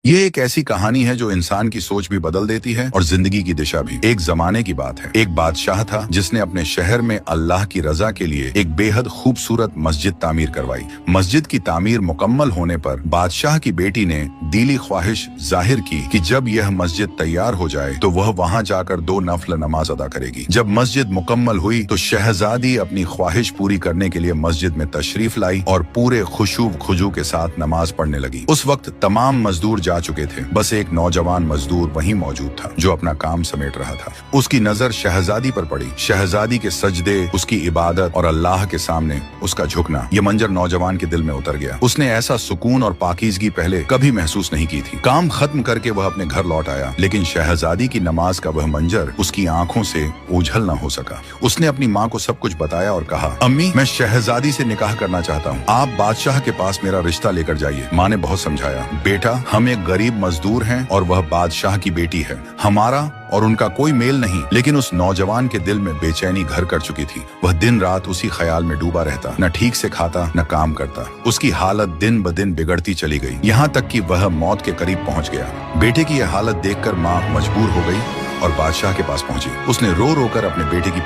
ये एक ऐसी कहानी है जो इंसान की सोच भी बदल देती है और जिंदगी की दिशा भी। एक जमाने की बात है, एक बादशाह था जिसने अपने शहर में अल्लाह की रजा के लिए एक बेहद खूबसूरत मस्जिद तामीर करवाई। मस्जिद की तामीर मुकम्मल होने पर बादशाह की बेटी ने दिली ख्वाहिश जाहिर की कि जब यह मस्जिद तैयार हो जाए तो वह वहां जाकर 2 नफल नमाज अदा करेगी। जब मस्जिद मुकम्मल हुई तो शहजादी अपनी ख्वाहिश पूरी करने के लिए मस्जिद में तशरीफ लाई और पूरे खुशू खुजू के साथ नमाज पढ़ने लगी। उस वक्त तमाम मजदूर जा चुके थे, बस एक नौजवान मजदूर वहीं मौजूद था जो अपना काम समेट रहा था। उसकी नजर शहजादी पर पड़ी। शहजादी के सजदे, उसकी इबादत और अल्लाह के सामने उसका झुकना, ये मंजर नौजवान के दिल में उतर गया। उसने ऐसा सुकून और पाकीज़गी पहले कभी महसूस नहीं की थी। काम खत्म करके वह अपने घर लौट आया, लेकिन शहजादी की नमाज का वह मंजर उसकी आंखों से ओझल न हो सका। उसने अपनी माँ को सब कुछ बताया और कहा, अम्मी, मैं शहजादी से निकाह करना चाहता हूँ, आप बादशाह के पास मेरा रिश्ता लेकर जाइए। माँ ने बहुत समझाया, बेटा, हम एक गरीब मजदूर हैं और वह बादशाह की बेटी है, हमारा और उनका कोई मेल नहीं। लेकिन उस नौजवान के दिल में बेचैनी घर कर चुकी थी। वह दिन रात उसी ख्याल में डूबा रहता, न ठीक से खाता न काम करता। उसकी हालत दिन ब दिन बिगड़ती चली गई, यहाँ तक कि वह मौत के करीब पहुँच गया। बेटे की यह हालत देखकर माँ मजबूर हो गई और बादशाह के पास पहुंची। उसने रो रो कर अपने बेटे की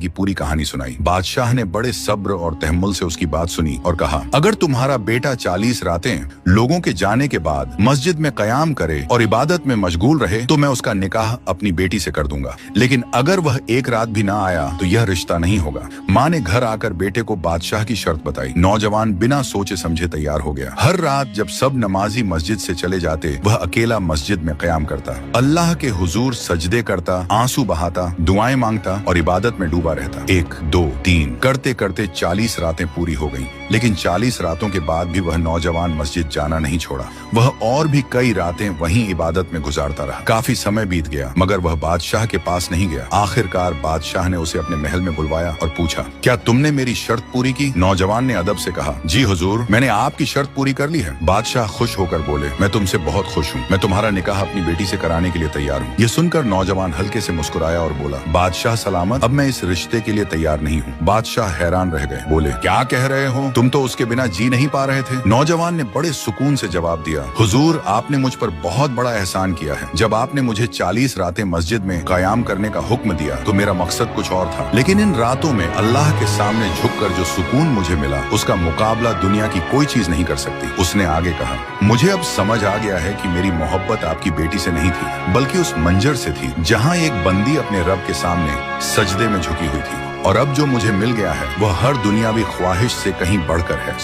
पूरी कहानी सुनाई। बादशाह ने बड़े सब्र और तहम्मुल से उसकी बात सुनी और कहा, अगर तुम्हारा बेटा 40 रातें लोगों के जाने के बाद मस्जिद में कयाम करे और इबादत में मशगूल रहे तो मैं उसका निकाह अपनी बेटी से कर दूंगा, लेकिन अगर वह एक रात भी ना आया तो यह रिश्ता नहीं होगा। माँ ने घर आकर बेटे को बादशाह की शर्त बताई। नौजवान बिना सोचे समझे तैयार हो गया। हर रात जब सब नमाजी मस्जिद से चले जाते, वह अकेला मस्जिद में कयाम करता, अल्लाह के हुजूर सजदे करता, आंसू बहाता, दुआएं मांगता और इबादत में डूबा रहता। 1, 2, 3 करते करते 40 रातें पूरी हो गईं। लेकिन 40 रातों के बाद भी वह नौजवान मस्जिद जाना नहीं छोड़ा। वह और भी कई रातें वहीं इबादत में गुजारता रहा। काफी समय बीत गया मगर वह बादशाह के पास नहीं गया। आखिरकार बादशाह ने उसे अपने महल में बुलवाया और पूछा, क्या तुमने मेरी शर्त पूरी की? नौजवान ने अदब से कहा, जी हुजूर, मैंने आपकी शर्त पूरी कर ली है। बादशाह खुश होकर बोले, मैं तुमसे बहुत खुश हूँ। मैं तुम्हारा निकाह अपनी बेटी से कराने के लिए तैयार हूँ। ये सुनकर नौजवान हल्के से मुस्कुराया और बोला, बादशाह सलामत, अब मैं इस रिश्ते के लिए तैयार नहीं हूँ। बादशाह हैरान रह गए, बोले, क्या कह रहे हो? तुम तो उसके बिना जी नहीं पा रहे थे। नौजवान ने बड़े सुकून से जवाब दिया, हुजूर, आपने मुझ पर बहुत बड़ा एहसान किया है। जब आपने मुझे 40 रातें मस्जिद में कयाम करने का हुक्म दिया तो मेरा मकसद कुछ और था, लेकिन इन रातों में अल्लाह के सामने झुककर जो सुकून मुझे मिला उसका मुकाबला दुनिया की कोई चीज नहीं कर सकती। उसने आगे कहा, मुझे अब समझ आ गया है कि मेरी मोहब्बत आपकी बेटी से नहीं थी बल्कि उस मंजर से थी जहाँ एक बंदी अपने रब के सामने सजदे में झुकी हुई थी, और अब जो मुझे मिल गया है वह हर दुनियावी ख्वाहिश से कहीं बढ़कर है।